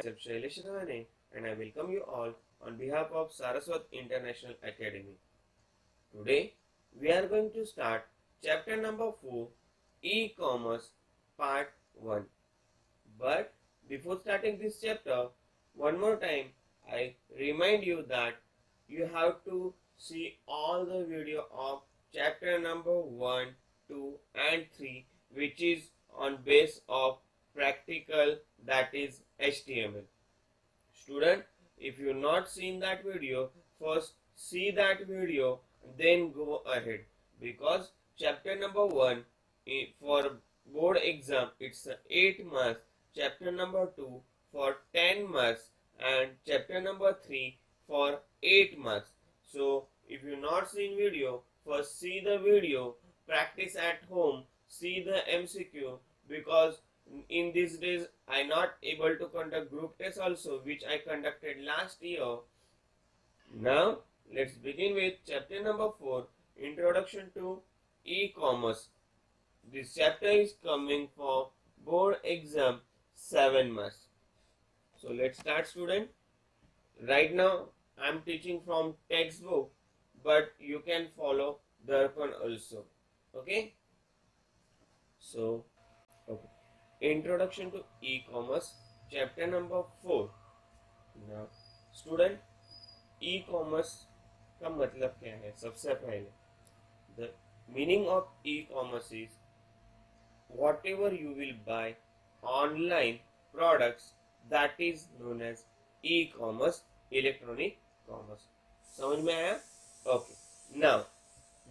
myself Shailesh Rahane and I welcome you all on behalf of Saraswat International Academy. Today we are going to start chapter number 4, E-commerce part 1. But before starting this chapter, one more time I remind you that you have to see all the video of chapter number 1, 2 and 3, which is on base of practical, that is HTML. Student, if you not seen that video, first see that video, then go ahead, because chapter number 1 for board exam it's 8 marks, chapter number 2 for 10 marks, and chapter number 3 for 8 marks. So if you not seen video, first see the video, practice at home, see the MCQ, because in these days I not able to conduct group tests also, which I conducted last year. Now let's begin with chapter number 4, Introduction to E-commerce. This chapter is coming for board exam 7 marks. So let's start, student. Right now I am teaching from textbook, but you can follow Darpan also. Okay. So okay. Introduction to E-commerce, chapter number 4. Now student, e-commerce का मतलब क्या है? सबसे पहले the meaning of e-commerce is whatever you will buy online products, that is known as e-commerce, electronic commerce. समझ में आया? Okay. Now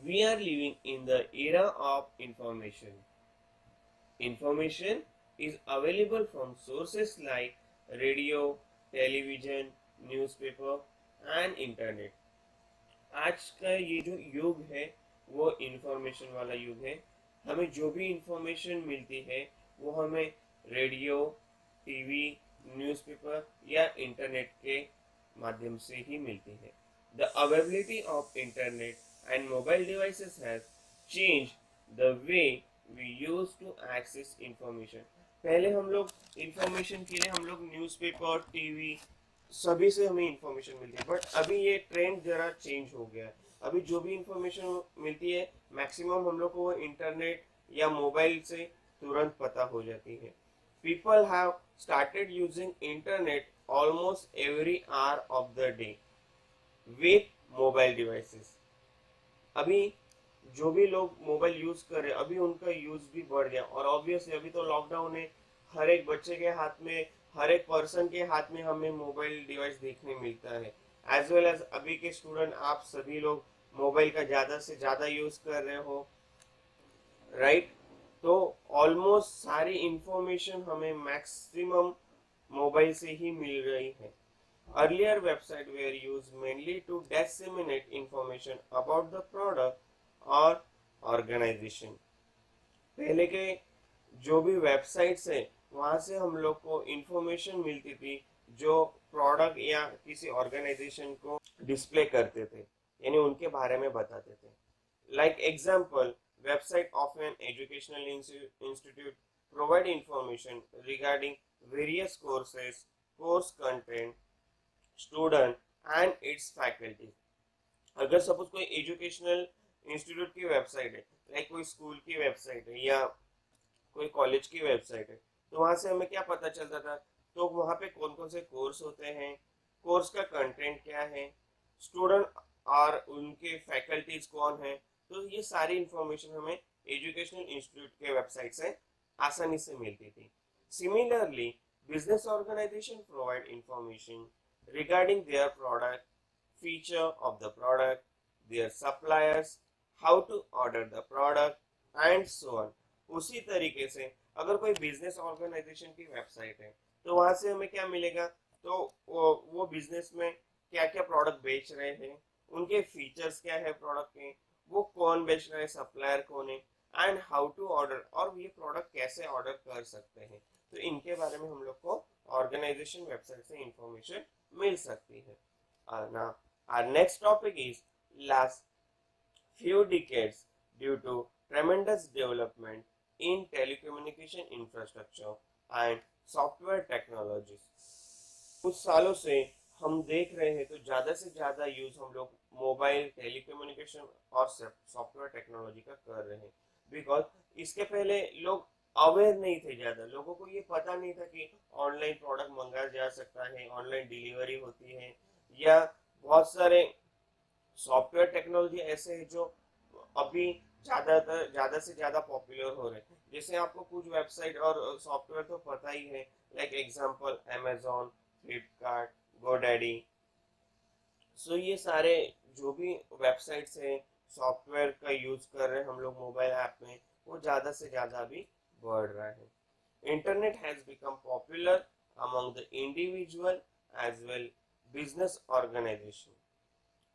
we are living in the era of information. Information is available from sources like radio, television, newspaper and internet. आज का ये जो युग है वो इंफॉर्मेशन वाला युग है. हमें जो भी इंफॉर्मेशन मिलती है वो हमें रेडियो, टीवी, न्यूज़पेपर या इंटरनेट के माध्यम से ही मिलती है. The availability of internet and mobile devices has changed the way we use to access information. पहले हम लोग इंफॉर्मेशन के लिए हम लोग न्यूज़पेपर, टीवी सभी से हमें इंफॉर्मेशन मिलती है, बट अभी ये ट्रेंड जरा चेंज हो गया है. अभी जो भी इंफॉर्मेशन मिलती है मैक्सिमम हम लोग को वो इंटरनेट या मोबाइल से तुरंत पता हो जाती है. People have started using internet almost every hour of the day with mobile devices. अभी जो भी लोग मोबाइल यूज कर रहे हैं अभी उनका यूज भी बढ़ गया, और ऑब्वियसली अभी तो लॉकडाउन है, हर एक बच्चे के हाथ में, हर एक पर्सन के हाथ में हमें मोबाइल डिवाइस देखने मिलता है. एज वेल एज अभी के स्टूडेंट आप सभी लोग मोबाइल का ज़्यादा से ज़्यादा यूज़ कर रहे हो, राइट? तो ऑलमोस्ट सारी इंफॉर्मेशन हमें मैक्सिमम मोबाइल से ही मिल रही है. Earlier website where use mainly to disseminate information about the product और ऑर्गेनाइजेशन. पहले के जो भी वेबसाइट्स है वहाँ से हम लोग को इंफॉर्मेशन मिलती थी जो प्रोडक्ट या किसी ऑर्गेनाइजेशन को डिस्प्ले करते थे, यानी उनके बारे में बताते थे. Like example, website of an educational institute provide information regarding various courses, course content, student and it's faculty. अगर सपोज कोई एजुकेशनल इंस्टीट्यूट की वेबसाइट है, लाइक कोई स्कूल की वेबसाइट है या कोई कॉलेज की वेबसाइट है, तो वहाँ से हमें क्या पता चलता था? तो वहाँ पे कौन कौन से कोर्स होते हैं, कोर्स का कंटेंट क्या है, स्टूडेंट और उनके फैकल्टीज कौन है. तो ये सारी इंफॉर्मेशन हमें एजुकेशनल इंस्टीट्यूट के वेबसाइट से आसानी से मिलती थी. Similarly business organisation provide information regarding their product, feature of the product, their suppliers, how to order the product and so on. उसी तरीके से अगर कोई बिजनेस ऑर्गेनाइजेशन की वेबसाइट है तो वहां से हमें क्या मिलेगा? तो वो बिजनेस में क्या क्या प्रोडक्ट बेच रहे हैं, उनके फीचर्स क्या है प्रोडक्ट के, वो कौन बेच रहा है, सप्लायर कौन है, एंड हाउ टू ऑर्डर, और ये प्रोडक्ट कैसे ऑर्डर कर सकते हैं. तो इनके बारे में हम लोग को ऑर्गेनाइजेशन वेबसाइट से इंफॉर्मेशन मिल सकती है. Now our next topic is last few decades due to tremendous development in telecommunication infrastructure and software technologies. कुछ सालों से हम देख रहे हैं तो ज्यादा से ज्यादा यूज हम लोग मोबाइल टेलीकम्युनिकेशन और सॉफ्टवेयर टेक्नोलॉजी का कर रहे हैं। बिकॉज इसके पहले लोग अवेयर नहीं थे, ज्यादा लोगों को ये पता नहीं था कि ऑनलाइन प्रोडक्ट मंगाया जा सकता है, ऑनलाइन डिलीवरी होती है, या बहुत सारे सॉफ्टवेयर टेक्नोलॉजी ऐसे है जो अभी ज्यादा से ज्यादा पॉपुलर हो रहे हैं। जैसे आपको कुछ वेबसाइट और सॉफ्टवेयर तो पता ही है, like example Amazon, Flipkart, GoDaddy. So ये सारे जो भी वेबसाइट्स हैं, सॉफ्टवेयर का यूज कर रहे हैं हम लोग मोबाइल ऐप में, वो ज्यादा से ज्यादा अभी बढ़ रहा है। Internet has become popular among the individual as well business organisation.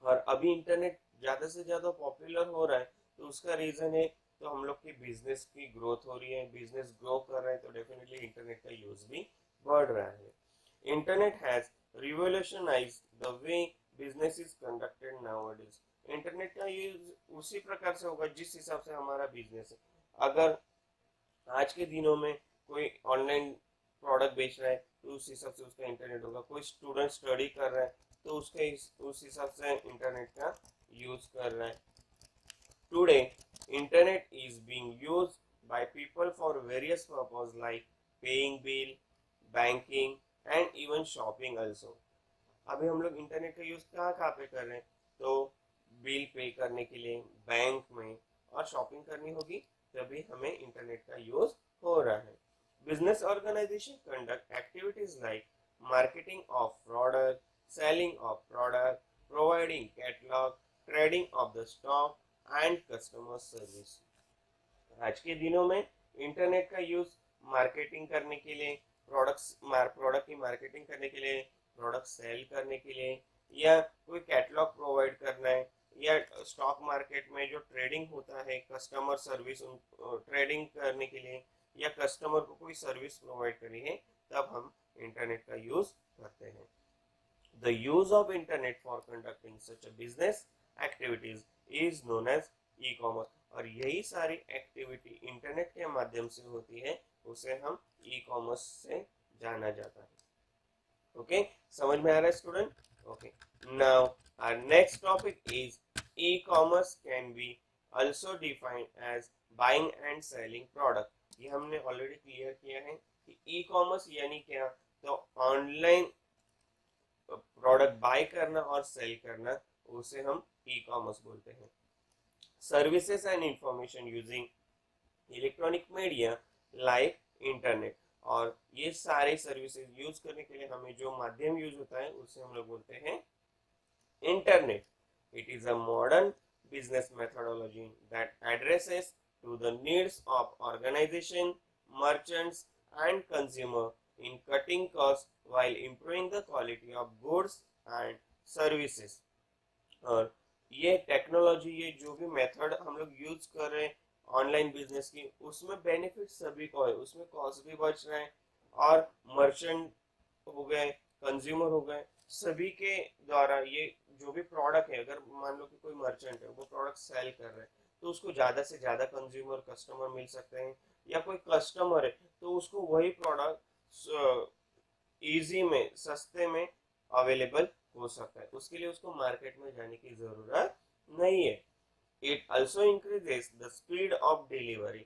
और अभी इंटरनेट ज्यादा से ज्यादा पॉपुलर हो रहा है तो उसका रीजन है, तो हम लोग की बिजनेस की ग्रोथ हो रही है, बिजनेस ग्रो कर रहा है, तो डेफिनेटली इंटरनेट का यूज भी बढ़ रहा है। Internet has revolutionised the way business is conducted nowadays. Internet का यूज उसी प्रकार से होगा जिस हिसाब से हमारा बिजनेस है। अगर आज के दिनों में कोई ऑनलाइन प्रोडक्ट बेच रहा है तो उस हिसाब से उसका इंटरनेट होगा, कोई स्टूडेंट स्टडी कर रहा है तो उसके उस हिसाब से इंटरनेट का यूज कर रहा है। Today internet is being used by people for various purpose like paying bill, banking and even shopping also. अभी हम लोग इंटरनेट का यूज कहाँ कहाँ पे कर रहे हैं, तो बिल पे करने के लिए बैंक में, और शॉपिंग करनी होगी तभी हमें इंटरनेट का यूज हो रहा है। Business organisation conduct activities like marketing of product, selling of product, providing catalogue, trading of the stock and customer service. आज के दिनों में इंटरनेट का यूज मार्केटिंग करने के लिए, प्रोडक्ट की मार्केटिंग करने के लिए, प्रोडक्ट सेल करने के लिए, या कोई कैटलॉग प्रोवाइड करना है, या स्टॉक मार्केट में जो ट्रेडिंग होता है कस्टमर सर्विस ट्रेडिंग करने के लिए, या कस्टमर को कोई सर्विस प्रोवाइड करनी है, तब हम इंटरनेट का यूज करते हैं। The use of internet for conducting such a business activities is known as e-commerce. और यही सारी एक्टिविटी इंटरनेट के माध्यम से होती है, उसे हम ई कॉमर्स से जाना जाता है। ओके, समझ में आ रहा है student? Okay, now our next topic is e-commerce can be also defined as buying and selling product. ये हमने ऑलरेडी क्लियर किया है कि ई कॉमर्स यानी क्या, तो ऑनलाइन प्रोडक्ट बाय करना और सेल करना, उसे हम ई कॉमर्स बोलते हैं। Services and information using electronic media like internet. और ये सारे सर्विसेज यूज करने के लिए हमें जो माध्यम यूज होता है उसे हम लोग बोलते हैं internet. It is a modern business methodology that addresses to the needs of organisation, merchants and consumer in cutting cost while improving the quality of goods and services। और ये टेक्नोलॉजी, ये जो भी मेथड हम लोग यूज कर रहे हैं ऑनलाइन बिजनेस की, उसमें बेनिफिट सभी को है, उसमें कॉस्ट भी बच रहा है, और मर्चेंट हो गए, कंज्यूमर हो गए, सभी के द्वारा ये जो भी प्रोडक्ट है, अगर मान लो कि कोई मर्चेंट है वो प्रोडक्ट सेल कर रहे हैं तो उसको ज्यादा से ज्यादा कंज्यूमर कस्टमर मिल सकते हैं, या कोई कस्टमर है तो उसको वही प्रोडक्ट इजी में, सस्ते में अवेलेबल हो सकता है, उसके लिए उसको मार्केट में जाने की जरूरत नहीं है। It also increases the speed of delivery.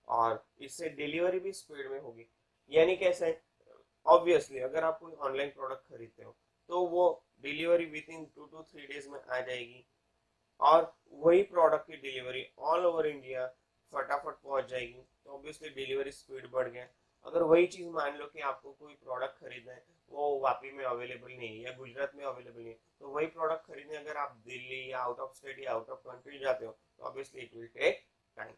और इससे डिलीवरी भी स्पीड में होगी। यानी कैसे? ऑब्वियसली अगर आप कोई ऑनलाइन प्रोडक्ट खरीदते हो तो वो delivery with in 2 to 3 days में आ जाएगी, और वही प्रोडक्ट की डिलीवरी ऑल ओवर इंडिया फटाफट पहुंच जाएगी, तो ऑब्वियसली डिलीवरी स्पीड बढ़ गया। अगर वही चीज मान लो कि आपको कोई प्रोडक्ट खरीदना है, वो वापी में अवेलेबल नहीं है या गुजरात में अवेलेबल नहीं है, तो वही प्रोडक्ट खरीदने अगर आप दिल्ली या आउट ऑफ स्टेट या आउट ऑफ कंट्री जाते हो तो obviously it will take time.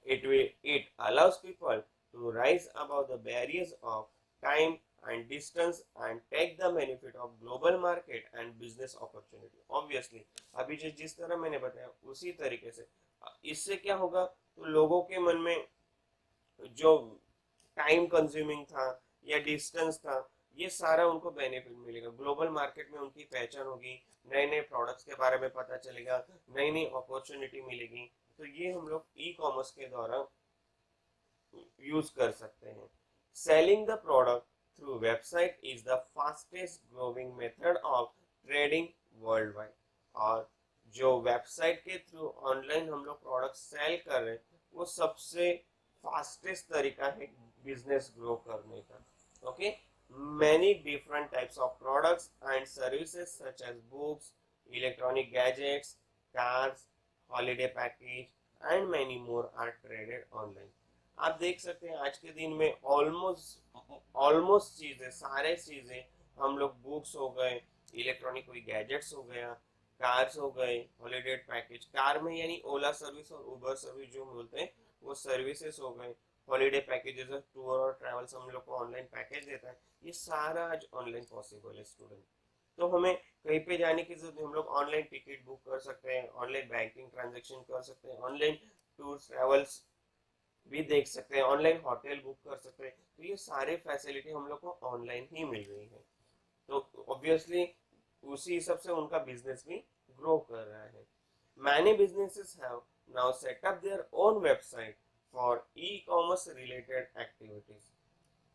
It allows people to rise above the barriers of time and distance and take the benefit of global market and business opportunity। Obviously अभी जिस तरह मैंने बताया उसी तरीके से इससे क्या होगा, तो लोगों के मन में जो टाइम कंज्यूमिंग था या डिस्टेंस था, ये सारा उनको बेनिफिट मिलेगा। ग्लोबल मार्केट में उनकी पहचान होगी, नए नए प्रोडक्ट्स के बारे में पता चलेगा, नई नई अपॉर्चुनिटी मिलेगी। तो ये हम लोग ई कॉमर्स के द्वारा यूज कर सकते हैं। Selling the product through website is the fastest growing method of trading worldwide. और जो वेबसाइट के थ्रू ऑनलाइन हम लोग प्रोडक्ट सेल कर रहे हैं वो सबसे फास्टेस्ट तरीका है बिजनेस ग्रो करने का. Okay, many different types of products and services such as books, electronic gadgets, cars, holiday package and many more are traded online. आप देख सकते हैं आज के दिन में ऑलमोस्ट चीजें, सारे चीजें हम लोग, बुक्स हो गए, इलेक्ट्रॉनिक कोई गैजेट्स हो गया, कार्स हो गए, हॉलीडे पैकेज, कार में यानी ओला सर्विस और उबर सर्विस जो बोलते हैं वो सर्विसेज हो गए, हॉलीडे पैकेजेस, टूर और ट्रैवल्स हम लोग को ऑनलाइन पैकेज देता है. ये सारा आज ऑनलाइन पॉसिबल है स्टूडेंट. तो हमें कहीं पे जाने की जरूरत नहीं, हम लोग ऑनलाइन टिकट बुक कर सकते हैं, ऑनलाइन बैंकिंग ट्रांजेक्शन कर सकते हैं, ऑनलाइन टूर ट्रैवल्स भी देख सकते हैं, ऑनलाइन होटल बुक कर सकते हैं. तो ये सारे फैसिलिटी हम लोग को ऑनलाइन ही मिल रही है. तो ऑब्वियसली उसी हिसाब से उनका बिजनेस भी ग्रो कर रहा है. Many businesses have now set up their own website for e-commerce related activities.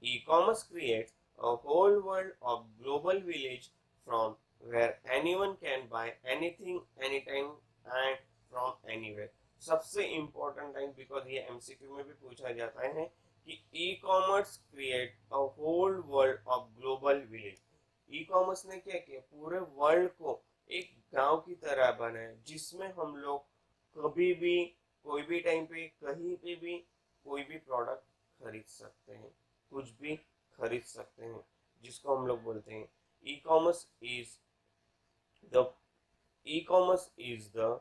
E-commerce creates a whole world of global village from where anyone can buy anything anytime and from anywhere. सबसे important line, because ये MCQ में भी पूछा जाता है कि e-commerce create a whole world of global village. E-commerce ने क्या किया, पूरे वर्ल्ड को एक गांव की तरह बनाया जिसमें हम लोग कभी भी कोई भी टाइम पे कहीं पे भी कोई भी प्रोडक्ट खरीद सकते हैं, कुछ भी खरीद सकते हैं, जिसको हम लोग बोलते हैं e-commerce the e-commerce is the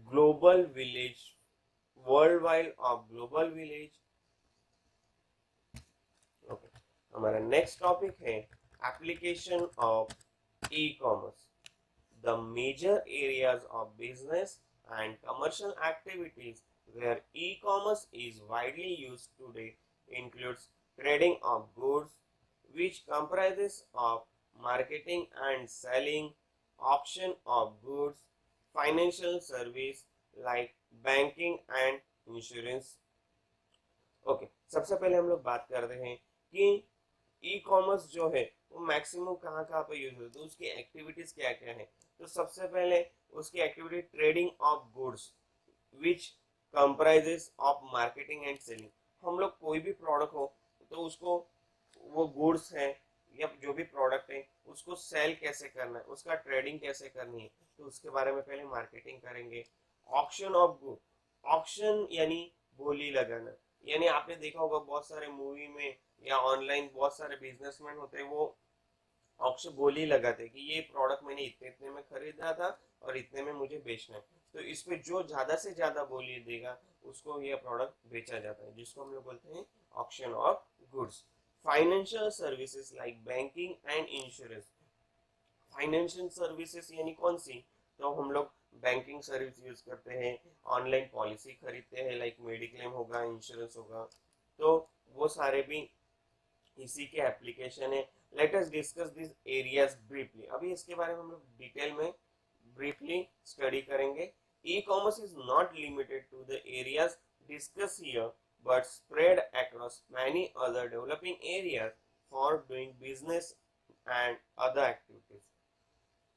global village, world wide of global village. Okay, हमारा नेक्स्ट टॉपिक है application of e-commerce. The major areas of business and commercial activities where e-commerce is widely used today includes trading of goods, which comprises of marketing and selling, auction of goods, financial service like banking and insurance. Okay, सबसे पहले हम लोग बात करते हैं कि e commerce जो है वो मैक्सिमम कहाँ कहाँ पे यूज होता है, उसकी एक्टिविटीज क्या क्या है. तो सबसे पहले उसकी activity trading of goods which comprises of marketing and selling. हम लोग कोई भी प्रोडक्ट हो तो उसको, वो गुड्स है या जो भी प्रोडक्ट है उसको सेल कैसे करना है, उसका ट्रेडिंग कैसे करनी है, तो उसके बारे में पहले मार्केटिंग करेंगे. ऑक्शन ऑफ गुड, ऑक्शन यानी बोली लगाना, यानी आपने देखा होगा बहुत सारे मूवी में या ऑनलाइन बहुत सारे बिजनेसमैन होते हैं, वो ऑक्शन बोली लगाते कि ये प्रोडक्ट मैंने इतने इतने में खरीदा था और इतने में मुझे बेचना है, तो इस पे जो ज्यादा से ज्यादा बोली देगा उसको ये प्रोडक्ट बेचा जाता है, जिसको हम लोग बोलते हैं auction of goods. Financial services like banking and insurance. Financial services यानी कौन सी, तो हम लोग बैंकिंग सर्विस यूज करते हैं, ऑनलाइन पॉलिसी खरीदते हैं, लाइक मेडिक्लेम होगा, इंश्योरेंस होगा, तो वो सारे भी इसी के एप्लीकेशन है. Let us discuss this areas briefly. अभी इसके बारे में हम लोग डिटेल में ब्रीफली स्टडी करेंगे. E-commerce is not limited to the areas discussed here but spread across many other developing areas for doing business and other activities.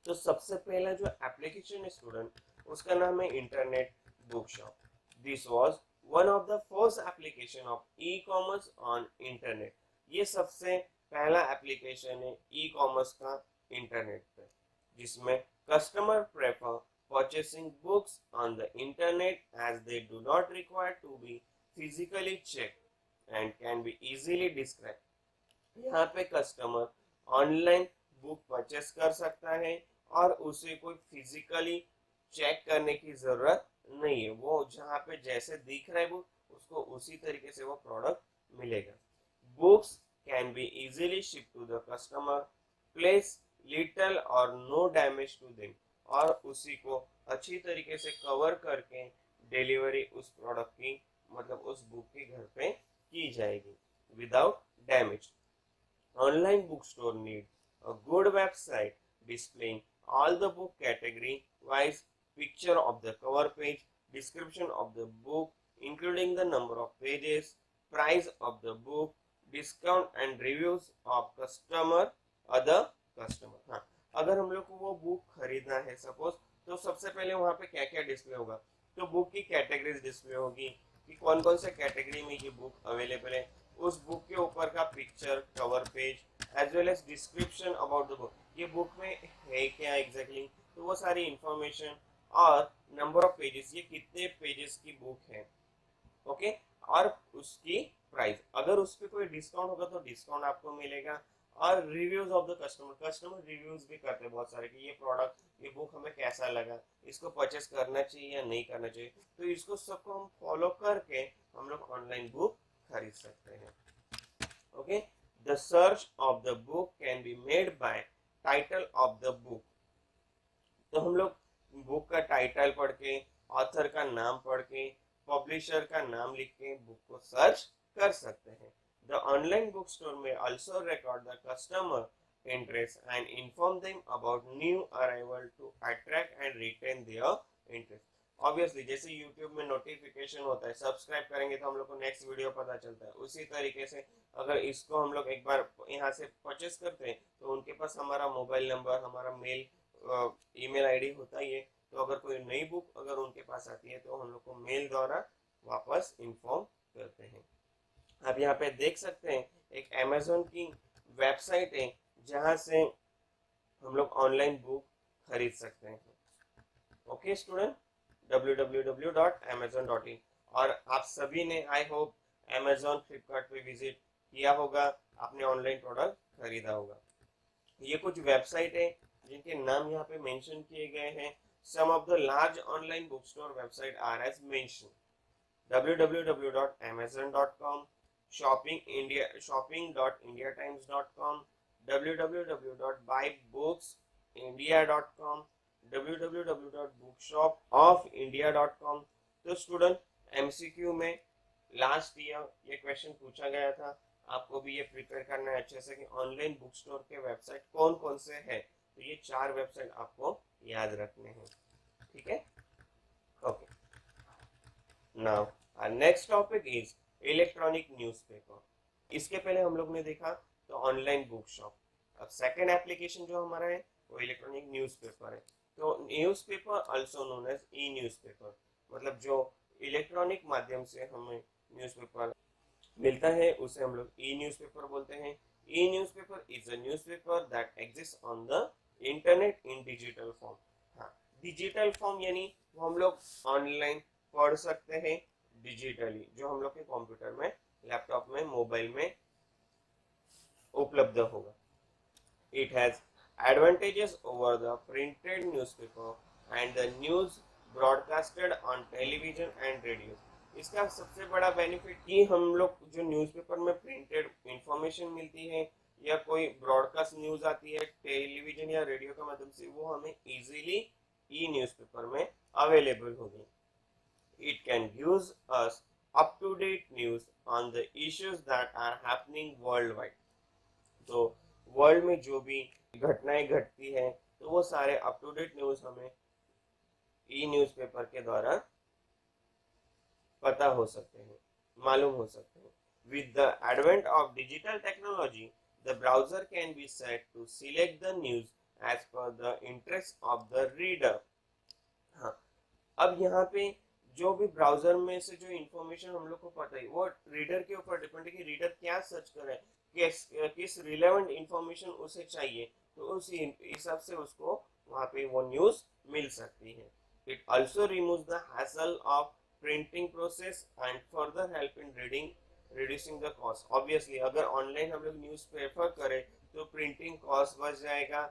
तो सबसे पहला जो एप्लीकेशन है स्टूडेंट, उसका नाम है internet book shop. This was one of the first application of e commerce on internet. ये सबसे पहला एप्लीकेशन है ई कॉमर्स का इंटरनेट पे, जिसमें customer prefer purchasing books on the internet as they do not require to be physically check and can be easily describe. यहाँ पे customer online book purchase कर सकता है और उसे कोई फिजिकली चेक करने की जरूरत नहीं है, वो जहाँ पे जैसे दिख रहा है बुक उसको उसी तरीके से वो प्रोडक्ट मिलेगा. Books can be easily shipped to the customer, place little or no damage to them, और उसी को अच्छी तरीके से कवर करके डिलीवरी उस प्रोडक्ट की, मतलब उस बुक के घर पे की जाएगी without damage. Online bookstore need a good website displaying all the book category wise, picture of the cover page, description of the book including the number of pages, price of the book, discount and reviews of customer other customer. हाँ, अगर हम लोग को वो book खरीदना है suppose, तो सबसे पहले वहाँ पे क्या क्या डिस्प्ले होगा, तो बुक की कैटेगरीज डिस्प्ले होगी कि कौन कौन से कैटेगरी में ये बुक अवेलेबल है, उस बुक के ऊपर का picture, cover page as well as description about the book, ये बुक में है क्या एग्जैक्टली, तो वो सारी इंफॉर्मेशन, और नंबर ऑफ पेजेस, ये कितने पेजेस की बुक है, ओके, और उसकी प्राइस, अगर उस पर कोई डिस्काउंट होगा तो डिस्काउंट आपको मिलेगा, और reviews of the customer, customer reviews भी करते हैं बहुत सारे कि ये प्रोडक्ट, ये बुक हमें कैसा लगा, इसको परचेस करना चाहिए या नहीं करना चाहिए, तो इसको सबको हम फॉलो करके हम लोग ऑनलाइन बुक खरीद सकते हैं। Okay, the search of the book can be made by title of the book, तो हम लोग बुक का टाइटल पढ़ के, ऑथर का नाम पढ़ के, पब्लिशर का नाम लिख के बुक को सर्च कर सकते हैं। द ऑनलाइन बुक स्टोर में also record the customer interest and inform them about new arrival to attract and retain their interest. Obviously जैसे यूट्यूब में नोटिफिकेशन होता है, सब्सक्राइब करेंगे तो हम लोग को नेक्स्ट वीडियो पता चलता है, उसी तरीके से अगर इसको हम लोग एक बार यहाँ से परचेस करते हैं तो उनके पास हमारा मोबाइल नंबर, हमारा मेल, ईमेल आईडी होता ही है, तो अगर कोई नई बुक अगर उनके पास आती है तो हम लोग को मेल द्वारा वापस इन्फॉर्म करते हैं। आप यहाँ पे देख सकते हैं एक अमेजोन की वेबसाइट है जहाँ से हम लोग ऑनलाइन बुक खरीद सकते हैं। ओके स्टूडेंट, www.amazon.in, और आप सभी ने आई होप अमेजोन, फ्लिपकार्ट पे विजिट किया होगा, आपने ऑनलाइन प्रोडक्ट खरीदा होगा। ये कुछ वेबसाइट है जिनके नाम यहाँ पे मेंशन किए गए हैं। Some of the large online book store website are as mention: www.amazon.com, shopping.indiatimes.com, www.buybooks.india.com, www.bookshop.of.india.com। तो स्टूडेंट, एमसीक्यू में लास्ट ईयर ये क्वेश्चन पूछा गया था, आपको भी ये प्रिपेयर करना है अच्छे से कि ऑनलाइन बुक स्टोर के वेबसाइट कौन कौन से हैं, तो ये 4 वेबसाइट आपको याद रखने हैं, ठीक है। Okay, now our next topic is electronic newspaper. इसके पहले हम लोग ने देखा तो ऑनलाइन बुक शॉप, अब सेकंड एप्लीकेशन जो हमारा है वो इलेक्ट्रॉनिक न्यूज़पेपर है। तो न्यूज़पेपर आल्सो नोन एज ई न्यूज़पेपर, मतलब जो इलेक्ट्रॉनिक माध्यम से हमें न्यूज़पेपर मिलता है उसे हम लोग ई न्यूज़पेपर बोलते हैं। E newspaper is a newspaper that exist on the internet in digital form. हाँ, डिजिटल फॉर्म यानी वो हम लोग ऑनलाइन पढ़ सकते हैं डिजिटली, जो हम लोग के कंप्यूटर में, लैपटॉप में, मोबाइल में उपलब्ध होगा। It has advantages over the printed newspaper and the news broadcasted on television and radio. इसका सबसे बड़ा बेनिफिट कि हम लोग जो न्यूज़पेपर में प्रिंटेड इंफॉर्मेशन मिलती है या कोई ब्रॉडकास्ट न्यूज़ आती है टेलीविजन या रेडियो के माध्यम से, वो हमें इजीली ई न्यूज़पेपर में अवेलेबल होगी। It can give us up-to-date news on the issues that are happening worldwide. तो वर्ल्ड में जो भी घटनाएं घटती हैं तो वो सारे अप टू डेट न्यूज हमें ई न्यूज़पेपर के द्वारा पता हो सकते हैं, मालूम हो सकते हैं। With the advent of digital technology, the browser can be set to select the news as per the interest of the reader. हाँ, अब यहाँ पे जो भी ब्राउजर में से जो इंफॉर्मेशन हम लोग को पता है वो रीडर के ऊपर डिपेंड है कि रीडर क्या सर्च करे, किस रिलेवेंट इंफॉर्मेशन उसे चाहिए, तो उस हिसाब से उसको वहाँ पे वो न्यूज मिल सकती है। It also remove the hassle of printing process and further help in reading reducing the cost. Obviously अगर ऑनलाइन हम लोग न्यूज प्रेफर करें तो प्रिंटिंग कॉस्ट बढ़ जाएगा,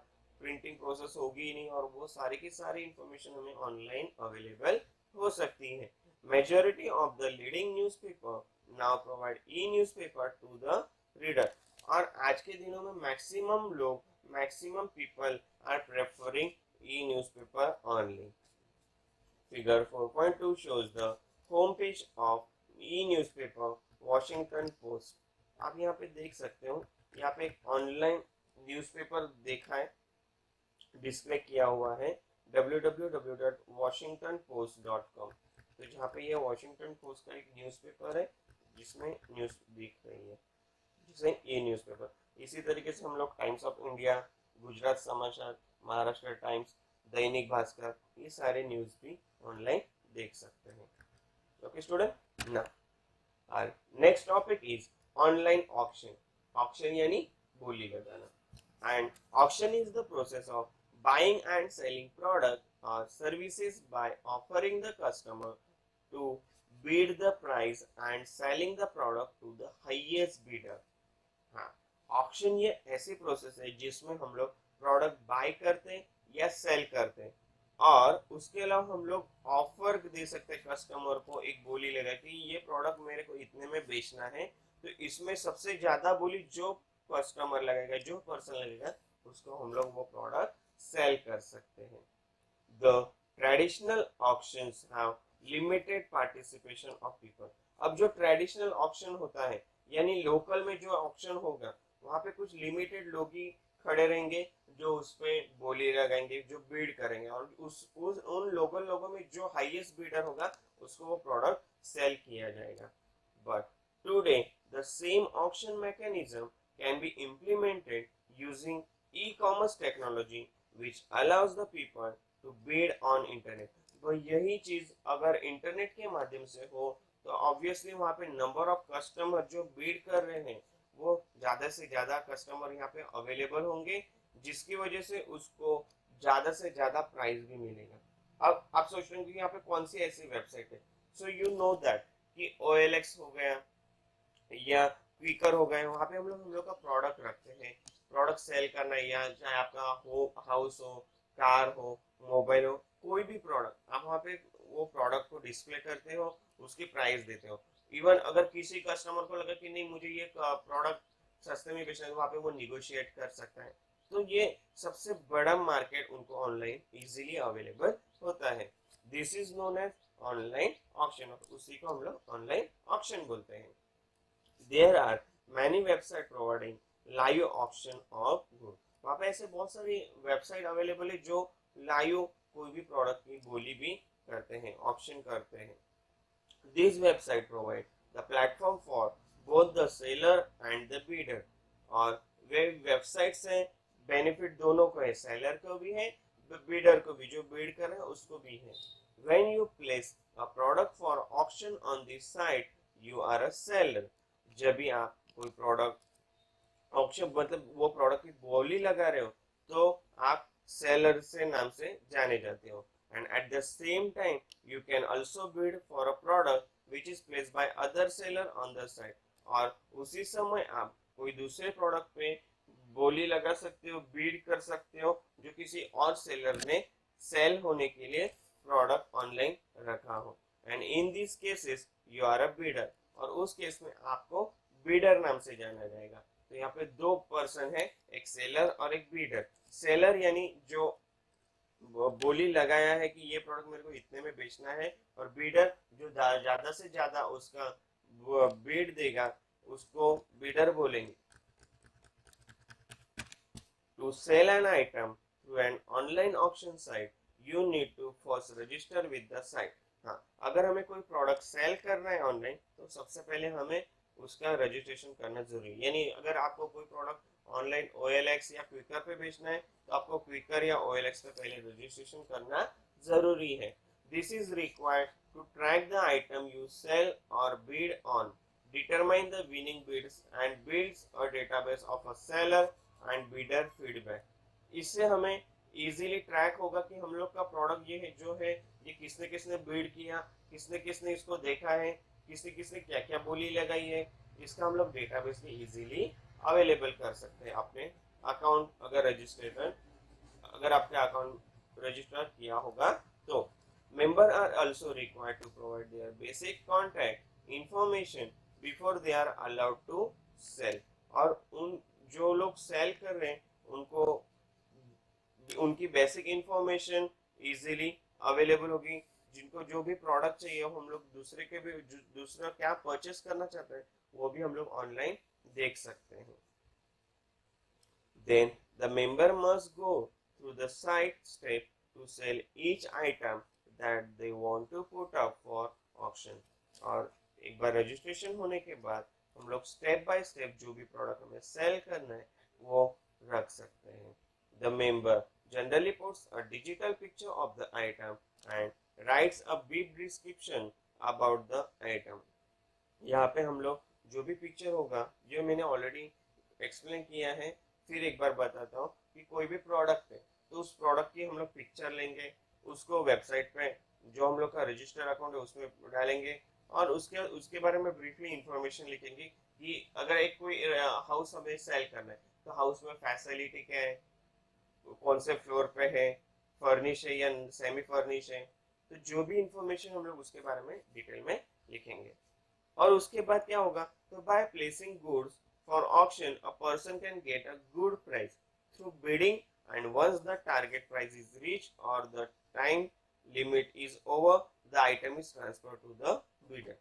प्रिंटिंग प्रोसेस होगी ही नहीं, और वो सारी की सारी इंफॉर्मेशन हमें ऑनलाइन अवेलेबल हो सकती है। Majority of the leading newspaper now provide e-newspaper to the reader, और आज के दिनों में maximum people are preferring e-newspaper only. Figure 4.2 shows the home page of e-newspaper Washington Post. आप यहाँ पे देख सकते हो, यहाँ पे एक ऑनलाइन न्यूज़पेपर देखा है, डिस्प्ले किया हुआ है www.washingtonpost.com। तो जहाँ पे ये वॉशिंगटन पोस्ट का एक न्यूज़पेपर है जिसमें न्यूज़ दिख रही है। जैसे ई न्यूज़पेपर। इसी तरीके से हम लोग टाइम्स ऑफ इंडिया, गुजरात समाचार, महाराष्ट्र टाइम्स, दैनिक भास्कर, ये सारे न्यूज़ भी ऑनलाइन देख सकते हैं। ओके स्टूडेंट, ना और next topic is online auction. Auction यानी बोली लगाना। And auction is the process of buying and selling product और services by offering the customer to bid the price and selling the product to the highest bidder। हाँ, auction ये ऐसी process है जिसमें हम लोग प्रोडक्ट बाय करते हैं या सेल करते हैं, और उसके अलावा हम लोग ऑफर दे सकते हैं कस्टमर को, एक बोली लगा कि ये प्रोडक्ट मेरे को इतने में बेचना है, तो इसमें सबसे ज्यादा बोली जो कस्टमर लगेगा, जो पर्सन लगेगा, उसको हम लोग वो प्रोडक्ट सेल कर सकते हैं। The traditional auctions have limited participation of people. अब जो ट्रेडिशनल ऑक्शन होता है यानी लोकल में जो ऑक्शन होगा वहां पे कुछ लिमिटेड लोग ही खड़े रहेंगे जो उस पे बोली लगाएंगे, जो बीड करेंगे, और उस उन लोगों में जो हाईएस्ट बीडर होगा उसको वो प्रोडक्ट सेल किया जाएगा। But today the same auction mechanism can be implemented using e-commerce technology which allows the people to bid on internet। तो यही चीज अगर इंटरनेट के माध्यम से हो तो ऑब्वियसली वहाँ पे नंबर ऑफ कस्टमर जो बीड कर रहे हैं वो ज्यादा से ज्यादा कस्टमर यहाँ पे अवेलेबल होंगे, जिसकी वजह से उसको ज्यादा से ज्यादा प्राइस भी मिलेगा। अब आप सोच रहे हैं कि यहाँ पे कौन सी ऐसी वेबसाइट है, सो यू नो दैट कि OLX हो गया या क्विकर हो गए, वहाँ पे हम लोग का प्रोडक्ट रखते हैं, प्रोडक्ट सेल करना है, या चाहे आपका हो हाउस हो, कार हो, मोबाइल हो, कोई भी प्रोडक्ट आप वहाँ पे वो प्रोडक्ट को डिस्प्ले करते हो, उसकी प्राइस देते हो। इवन अगर किसी कस्टमर को लगा कि नहीं मुझे ये प्रोडक्ट सस्ते में बेचना है, वहाँ पे वो निगोशिएट कर सकता है। तो ये सबसे बड़ा मार्केट उनको ऑनलाइन इजीली अवेलेबल होता है। This is known as online auction, उसी को हम लोग ऑनलाइन ऑक्शन बोलते हैं। There are many website providing live auction of goods। वहाँ पे ऐसे बहुत सारी वेबसाइट अवेलेबल है जो लाइव कोई भी प्रोडक्ट की बोली भी करते हैं, ऑक्शन करते हैं। These website provide the platform for both the seller and the bidder। और वे वेबसाइट से बेनिफिट दोनों को है, सेलर को भी है, बिडर को भी, जो बीड कर रहे हैं उसको भी है। When you place a product for auction on this site, you are a seller। जब भी आप कोई प्रोडक्ट ऑक्शन मतलब वो प्रोडक्ट की बोली लगा रहे हो तो आप सेलर से नाम से जाने जाते हो। And at the same time you can also bid for a product which is placed by other seller on the site. और उसी समय आप कोई दूसरे प्रोडक्ट पे बोली लगा सकते हो, बीड कर सकते हो, जो किसी और सेलर ने सेल होने के लिए प्रोडक्ट ऑनलाइन रखा हो। And in this cases you are a bidder, और उस केस में आपको बीडर नाम से जाना जाएगा। तो यहाँ पे दो पर्सन है, एक सेलर और एक बीडर। सेलर यानी जो बोली लगाया है कि ये प्रोडक्ट मेरे को इतने में बेचना है, और बीडर जो ज्यादा से ज्यादा उसका बीड देगा उसको बीडर बोलेंगे। To sell an item through an online auction site, you need to first register with the site। हाँ, अगर हमें कोई प्रोडक्ट सेल करना है ऑनलाइन तो सबसे पहले हमें उसका रजिस्ट्रेशन करना जरूरी है। यानी अगर आपको कोई प्रोडक्ट ऑनलाइन OLX या क्विकर पे बेचना है तो आपको क्विकर या OLX पे पहले रजिस्ट्रेशन करना जरूरी है। This is required to track the item you sell और bid on, determine the winning bids and builds a database of a seller and bidder feedback। इससे हमें इजीली ट्रैक होगा कि हम लोग का प्रोडक्ट ये है जो है, ये किसने किसने बीड किया, किसने किसने इसको देखा है, किसने किसने क्या क्या बोली लगाई है, इसका हम लोग डेटाबेस में इजीली अवेलेबल कर सकते हैं। अपने अकाउंट अगर आपने अकाउंट रजिस्टर किया होगा तो। Member are also required to provide their basic contact information before they are allowed to sell. और उन जो लोग सेल कर रहे हैं उनको उनकी बेसिक इंफॉर्मेशन इजीली अवेलेबल होगी। जिनको जो भी प्रोडक्ट चाहिए हम लोग दूसरे के भी दूसरा क्या परचेस करना चाहते हैं वो भी हम लोग ऑनलाइन देख सकते हैं। Then the member must go through the site step to sell each item that they want to put up for auction। और एक बार रजिस्ट्रेशन होने के बाद हम लोग स्टेप बाय स्टेप जो भी प्रोडक्ट हमें सेल करना है वो रख सकते हैं। The member generally puts a digital picture of the item and rights a brief description about the item. यहाँ पे हम लोग जो भी पिक्चर होगा, जो मैंने ऑलरेडी एक्सप्लेन किया है, फिर एक बार बताता हूँ कि कोई भी प्रोडक्ट है तो उस प्रोडक्ट की हम लोग पिक्चर लेंगे, उसको वेबसाइट पे जो हम लोग का रजिस्टर अकाउंट है उसमें डालेंगे और उसके उसके बारे में ब्रीफली इंफॉर्मेशन लिखेंगे कि अगर एक कोई हाउस हमें सेल करना है तो हाउस में फैसिलिटी क्या है, कौन से फ्लोर पे है, फर्निश है या सेमी फर्निश है, तो जो भी इंफॉर्मेशन हम लोग उसके बारे में डिटेल में लिखेंगे। और उसके बाद क्या होगा, तो by placing goods for auction a person can get a good price through bidding and once the target price is reach और the time limit is over the item is transfer to the bidder.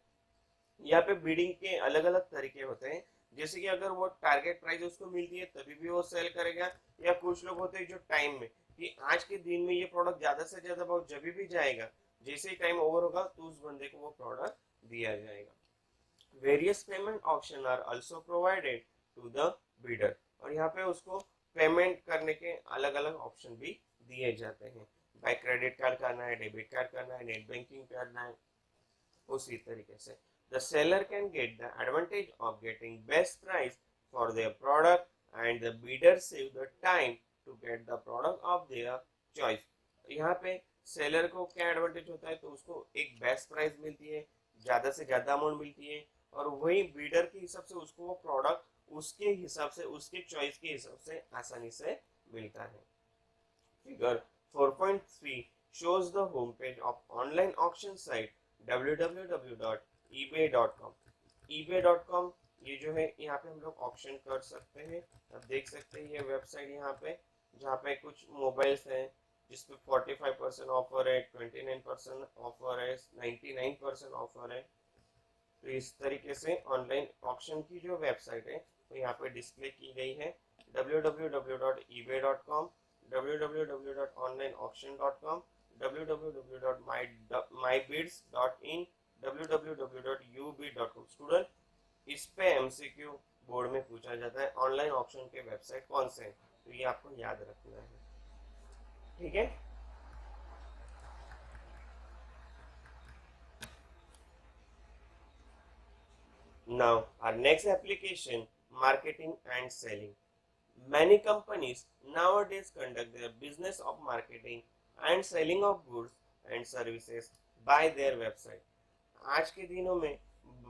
यहाँ पे bidding के अलग अलग तरीके होते हैं, जैसे कि अगर वो टारगेट प्राइस उसको मिलती है तभी भी वो सेल करेगा, या कुछ लोग होते हैं जो टाइम में कि आज के दिन में ये प्रोडक्ट ज्यादा से ज्यादा भाव जब भी जाएगा, जैसे ही टाइम ओवर होगा तो उस बंदे को वो प्रोडक्ट दिया जाएगा। Various payment option are also provided to the bidder, और यहाँ पे उसको पेमेंट करने के अलग अलग ऑप्शन भी दिए जाते हैं। बाय क्रेडिट कार्ड करना है, डेबिट कार्ड करना है, नेट बैंकिंग करना है, उसी तरीके से the seller can get the advantage of getting best price for their product and the bidder save the time to get the product of their choice। यहाँ पे सेलर को क्या एडवांटेज होता है, तो उसको एक बेस्ट प्राइस मिलती है, ज्यादा से ज्यादा अमाउंट मिलती है, और वही बीडर के हिसाब से उसको वो प्रोडक्ट उसके हिसाब से, उसके चॉइस के हिसाब से आसानी से मिलता है। Figure 4.3 shows the homepage of online auction site www.ebay.com। ebay.com ये जो है यहाँ पे हम लोग ऑक्शन कर सकते हैं। अब देख सकते हैं ये वेबसाइट यहाँ पे, जहाँ पे कुछ मोबाइल्स हैं जिसपे 45% ऑफर है, 29% ऑफर है, 99% ऑफर है। तो इस तरीके से ऑनलाइन ऑक्शन की जो वेबसाइट है वो यहाँ पे डिस्प्ले की गई है। www.ebay.com, www.onlineauction.com, www.mybids.in, www.ub.com। Student, इस पे एमसीक्यू बोर्ड में पूछा जाता है ऑनलाइन ऑप्शन के वेबसाइट कौन से हैं, तो ये आपको याद रखना है, ठीक है। Now our next application, marketing and selling। Many companies nowadays conduct their business of marketing and selling of goods and services by their website। आज के दिनों में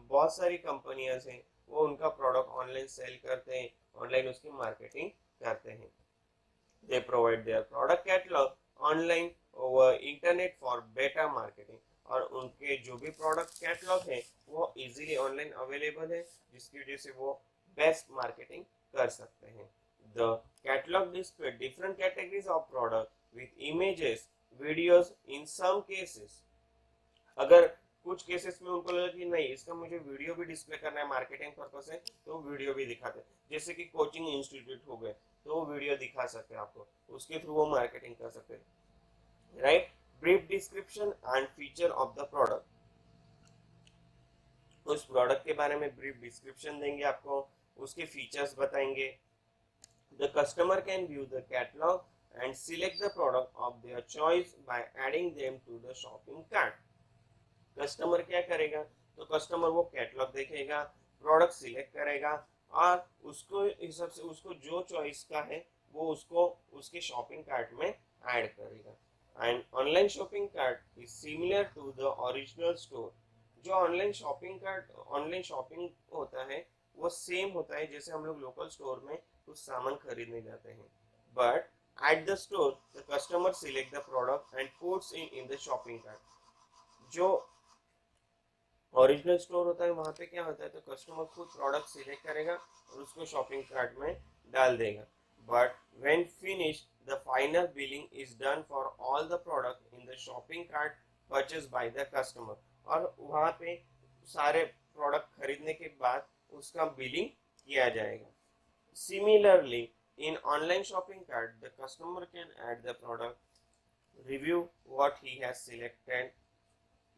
बहुत सारी कंपनियां हैं, वो उनका प्रोडक्ट ऑनलाइन सेल करते हैं, ऑनलाइन उसकी मार्केटिंग करते हैं। They provide their product catalog online over internet for better marketing। और उनके जो भी प्रोडक्ट कैटलॉग है वो इजीली ऑनलाइन अवेलेबल है, जिसकी वजह से वो बेस्ट मार्केटिंग कर सकते हैं। The catalogue display different categories of product with images, videos in some cases. अगर कुछ केसेस में उनको लगा कि नहीं इसका मुझे वीडियो भी डिस्प्ले करना है मार्केटिंग पर्पस से, तो वीडियो भी दिखाते हैं। जैसे कि कोचिंग इंस्टीट्यूट हो गए तो वो वीडियो दिखा सकते हैं आपको, उसके थ्रू वो मार्केटिंग कर सकते हैं, right. Brief description and feature of the product, उस प्रोडक्ट के बारे में ब्रीफ डिस्क्रिप्शन देंगे आपको, उसके फीचर्स बताएंगे। The customer can view the catalogue and select the product of their choice by adding them to the shopping cart. Customer क्या करेगा, तो कस्टमर वो कैटलॉग देखेगा, प्रोडक्ट सिलेक्ट करेगा और उसको हिसाब से उसको जो चॉइस का है वो उसको उसके शॉपिंग कार्ट में ऐड करेगा। And online shopping cart is similar to the original store. जो ऑनलाइन शॉपिंग होता है वो सेम होता है जैसे हम लोग लोकल स्टोर में कुछ सामान खरीदने जाते हैं, but at the store the customer select the product and puts in the shopping cart. जो ओरिजिनल स्टोर होता है वहां पे क्या होता है, तो कस्टमर खुद प्रोडक्ट सिलेक्ट करेगा और उसको शॉपिंग कार्ट में डाल देगा। But when finish the final billing is done for all the product in the shopping cart purchase by the customer. और वहां पे सारे प्रोडक्ट खरीदने के बाद उसका बिलिंग किया जाएगा। Similarly in online shopping cart the customer can add the product, review what he has selected,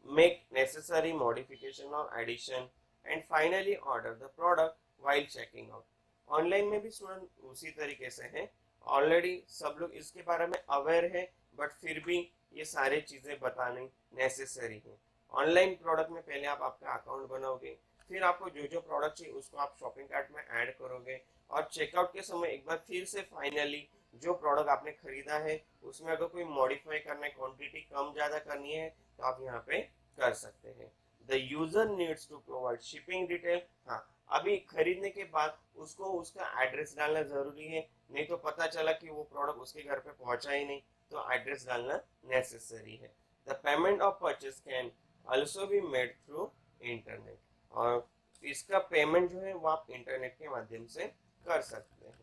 make necessary modification or addition, and finally order the product while checking out. Online में भी student उसी तरीके से है, already सब लोग इसके बारे में अवेयर है, बट फिर भी ये सारी चीजें बतानी नेसेसरी है। ऑनलाइन प्रोडक्ट में पहले आप आपका अकाउंट बनाओगे, फिर आपको जो जो प्रोडक्ट चाहिए उसको आप शॉपिंग कार्ट में ऐड करोगे, और चेकआउट के समय एक बार फिर से फाइनली जो प्रोडक्ट आपने खरीदा है उसमें अगर कोई मॉडिफाई करना है, क्वांटिटी कम ज़्यादा करनी है, तो आप यहाँ पे कर सकते हैं। The user needs to provide shipping detail. हाँ, अभी खरीदने के बाद उसको उसका एड्रेस डालना जरूरी है, नहीं तो पता चला कि वो प्रोडक्ट उसके घर पे पहुंचा ही नहीं, तो एड्रेस डालना नेसेसरी है। The payment of purchase can also be made through internet, और इसका पेमेंट जो है वो आप इंटरनेट के माध्यम से कर सकते हैं।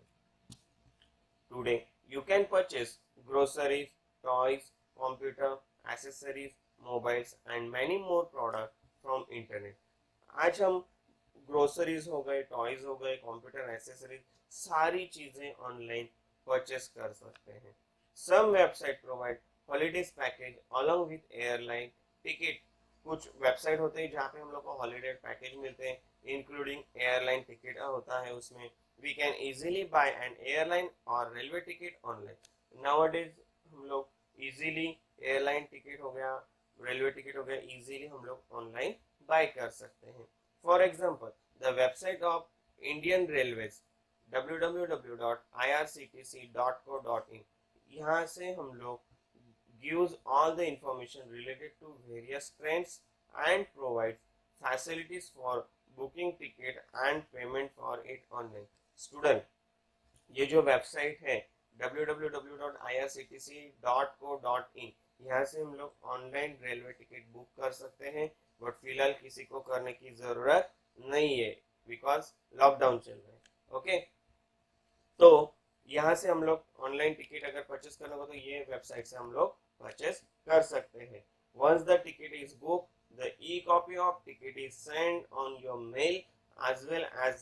Today, you can purchase groceries, toys, computer, accessories, mobiles and many more products from internet. आज हम ग्रोसरीज हो गए, टॉयज हो गए, कंप्यूटर एसेसरीज, सारी चीजें ऑनलाइन परचेस कर सकते हैं। Some website provide holidays package along with airline ticket. कुछ वेबसाइट होते हैं जहाँ पे हम लोग को हॉलीडे पैकेज मिलते हैं, इंक्लूडिंग एयरलाइन टिकट होता है उसमें। We can easily buy an airline or railway ticket online. Nowadays हम लोग easily airline ticket हो गया, railway ticket हो गया, easily हम लोग online buy कर सकते हैं। For example, the website of Indian Railways www.irctc.co.in, यहाँ से हम लोग gives all the information related to various trains and provides facilities for booking ticket and payment for it online. Student, ये जो वेबसाइट है www.irctc.co.in, यहाँ से हम लोग ऑनलाइन रेलवे टिकट बुक कर सकते हैं, बट फिलहाल किसी को करने की जरूरत नहीं है बिकॉज लॉकडाउन चल रहा है। ओके, तो यहाँ से हम लोग ऑनलाइन टिकट अगर परचेस करना हो तो ये वेबसाइट से हम लोग परचेस कर सकते हैं। Once the ticket is book, the e-copy of ticket is send on your mail as well as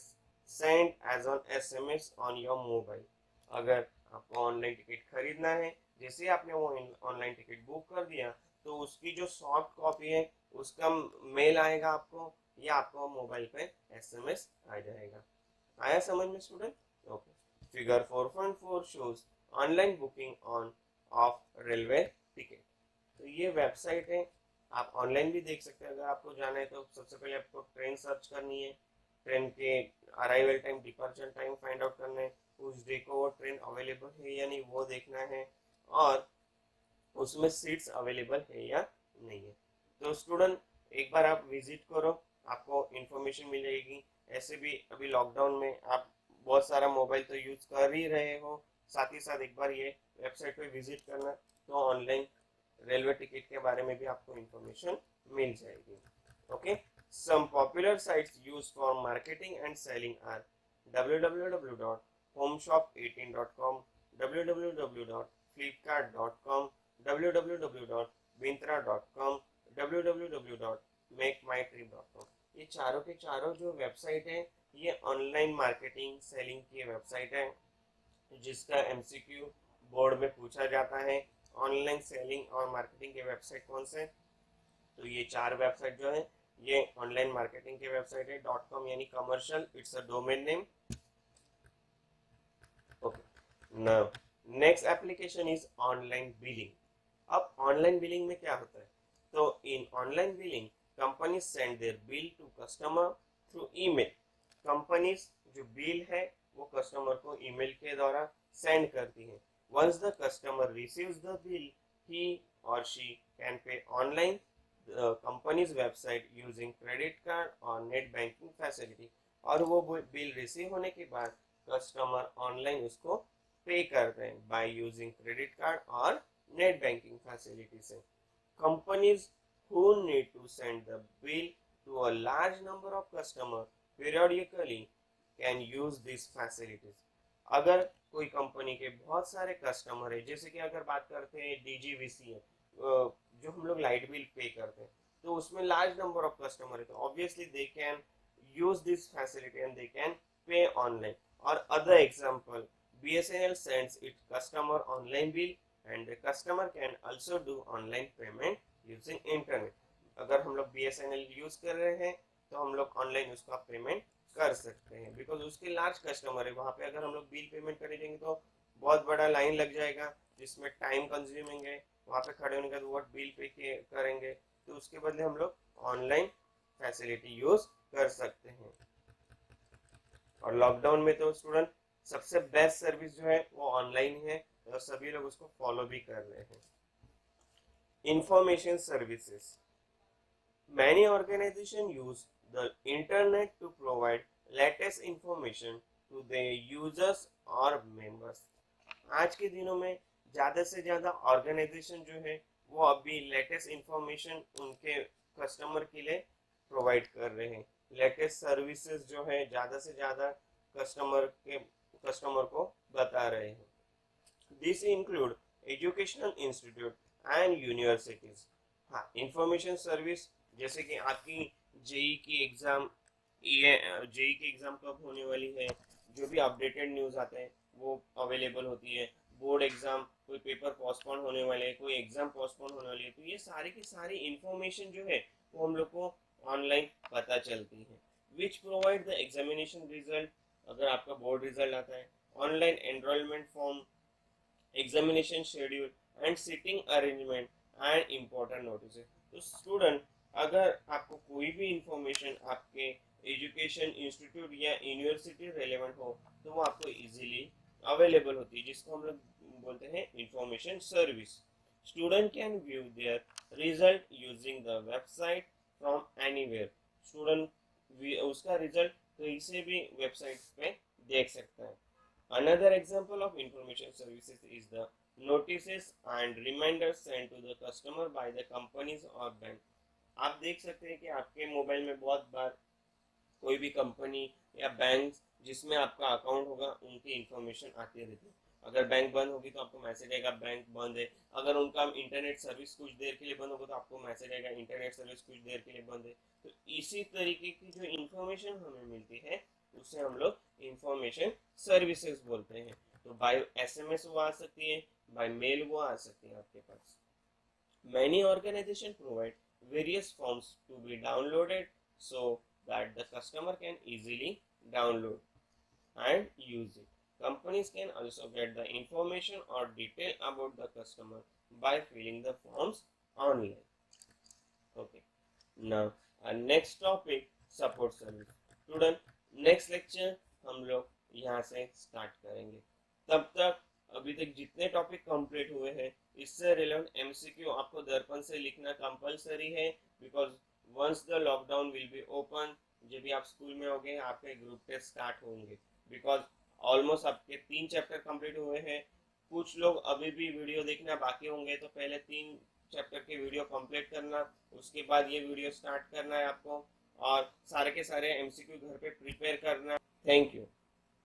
send as on SMS on your mobile. अगर आपको ऑनलाइन टिकट खरीदना है, जैसे आपने वो ऑनलाइन टिकट बुक कर दिया, तो उसकी जो सॉफ्ट कॉपी है उसका मेल आएगा आपको, या आपको मोबाइल पे SMS आ जाएगा। आया समझ में student? Okay. Figure 4.4 shows online booking on off railway ticket. तो ये वेबसाइट है, आप ऑनलाइन भी देख सकते हैं। अगर आपको जाना है तो सबसे पहले आपको ट्रेन सर्च करनी है, ट्रेन के arrival time, departure time find out करना है, उस डे को वो ट्रेन अवेलेबल है या नहीं वो देखना है, और उसमें सीट्स अवेलेबल है या नहीं है। तो स्टूडेंट, एक बार आप विजिट करो, आपको इन्फॉर्मेशन मिल जाएगी। ऐसे भी अभी लॉकडाउन में आप बहुत सारा मोबाइल तो यूज कर ही रहे हो, साथ ही साथ एक बार ये वेबसाइट पे विजिट करना, तो ऑनलाइन रेलवे टिकट के बारे में भी आपको इन्फॉर्मेशन मिल जाएगी। Okay, some popular sites used for marketing and selling are www.homeshop18.com, www.flipkart.com, www.myntra.com, www.makemytrip.com। ये चारों के चारों जो वेबसाइट है, ये ऑनलाइन मार्केटिंग सेलिंग की वेबसाइट है, जिसका MCQ बोर्ड में पूछा जाता है। ऑनलाइन सेलिंग और मार्केटिंग के वेबसाइट कौन से? तो ये चार वेबसाइट जो है ये ऑनलाइन मार्केटिंग की वेबसाइट है। .com यानी commercial, it's a domain name. Okay, now next application is online billing. अब ऑनलाइन बिलिंग में क्या होता है? तो in online billing company send their bill to customer through email. Companies जो बिल है वो कस्टमर को ईमेल के द्वारा सेंड करती है। Once the customer receives the bill, he और she can pay online company's website using credit card और नेट बैंकिंग फैसिलिटी। और वो बिल रिसीव होने के बाद कस्टमर ऑनलाइन उसको पे करते हैं बाय यूजिंग क्रेडिट कार्ड और नेट बैंकिंग फैसिलिटी से। Companies who need to send the bill to a large number of customers periodically can use these facilities। अगर कोई कंपनी के बहुत सारे कस्टमर है, जैसे कि अगर बात करते हैं DGVC है, जो हम लोग लाइट बिल पे करते हैं, तो उसमें लार्ज नंबर ऑफ कस्टमर है, तो obviously they can use this facility and they can pay online. और other example, BSNL sends its customer online bill and the customer can also do online payment using internet. अगर हम लोग BSNL use कर रहे हैं तो तो हम लोग ऑनलाइन उसका पेमेंट कर सकते हैं, बिकॉज उसके लार्ज कस्टमर है। वहाँ पे अगर हम लोग बिल पेमेंट करने जाएंगे तो बहुत बड़ा लाइन लग जाएगा, जिसमें टाइम कंज्यूमिंग है। वहाँ पे खड़े होने के बाद वो बिल पे करेंगे, तो उसके बदले हम लोग ऑनलाइन फैसिलिटी यूज कर सकते हैं। और लॉकडाउन में तो स्टूडेंट सबसे बेस्ट सर्विस जो है वो ऑनलाइन है, और सभी लोग उसको फॉलो भी कर रहे हैं। Information services, many organizations use the internet to provide latest information to their users or members। आज के दिनों में ज़्यादा से ज़्यादा ऑर्गेनाइजेशन जो है वो अभी लेटेस्ट इंफॉर्मेशन उनके कस्टमर के लिए प्रोवाइड कर रहे हैं। लेटेस्ट सर्विसेज जो है ज़्यादा से ज़्यादा कस्टमर को बता रहे हैं। This include educational institute and universities. हाँ, इंफॉर्मेशन सर्विस जैसे कि आपकी जेई की एग्ज़ाम, जेई की एग्ज़ाम कब होने वाली है, जो भी अपडेटेड न्यूज़ आते हैं वो अवेलेबल होती है। बोर्ड एग्ज़ाम, कोई पेपर पोस्टपोन होने वाले हैं, कोई एग्ज़ाम पोस्टपोन होने वाली है, तो ये सारी की सारी इंफॉर्मेशन जो है वो हम लोग को ऑनलाइन पता चलती है। Which provide the examination result, अगर आपका बोर्ड रिजल्ट आता है, online enrolment form, examination schedule and seating arrangement and important notice. तो स्टूडेंट, अगर आपको कोई भी इंफॉर्मेशन आपके एजुकेशन इंस्टीट्यूट या यूनिवर्सिटी रेलेवेंट हो तो वो आपको इजीली अवेलेबल होती है, जिसको हम लोग बोलते हैं information service. Student can view there result using the website from anywhere. Student उसका रिजल्ट कहीं से भी वेबसाइट पे देख सकता है। Another example of information services is the notices and reminders sent to the customer by the companies or bank। आप देख सकते हैं कि आपके मोबाइल में बहुत बार कोई भी कंपनी या बैंक जिसमें आपका अकाउंट होगा उनकी इंफॉर्मेशन आती रहती है। अगर बैंक बंद होगी तो आपको मैसेज आएगा बैंक बंद है। अगर उनका इंटरनेट सर्विस कुछ देर के लिए बंद होगा तो आपको मैसेज आएगा इंटरनेट सर्विस कुछ देर के लिए बंद है। तो इसी तरीके की जो इंफॉर्मेशन हमें मिलती है उसे हम लोग इंफॉर्मेशन सर्विसेज बोलते हैं। तो बाय एसएमएस वो आ सकती है, बाय मेल वो आ सकती है आपके पास। Many organizations provide various forms to be downloaded so that the customer can easily download and use it. Companies can also get the information or detail about the customer by filling the forms online. Okay. Now, our next topic, support service. Student, next lecture हम लोग यहाँ से start करेंगे। तब तक अभी तक जितने टॉपिक कंप्लीट हुए हैं इससे रिलेवेंट एमसीक्यू आपको दर्पण से लिखना कंपलसरी है, because once the lockdown will be open, जब भी आप स्कूल में होंगे आपके ग्रुप टेस्ट स्टार्ट होंगे। बिकॉज ऑलमोस्ट आपके 3 चैप्टर कंप्लीट हुए हैं। कुछ लोग अभी भी वीडियो देखना बाकी होंगे, तो पहले 3 चैप्टर के वीडियो कंप्लीट करना, उसके बाद ये वीडियो स्टार्ट करना है आपको, और सारे के सारे एमसीक्यू घर पे प्रिपेयर करना। Thank you.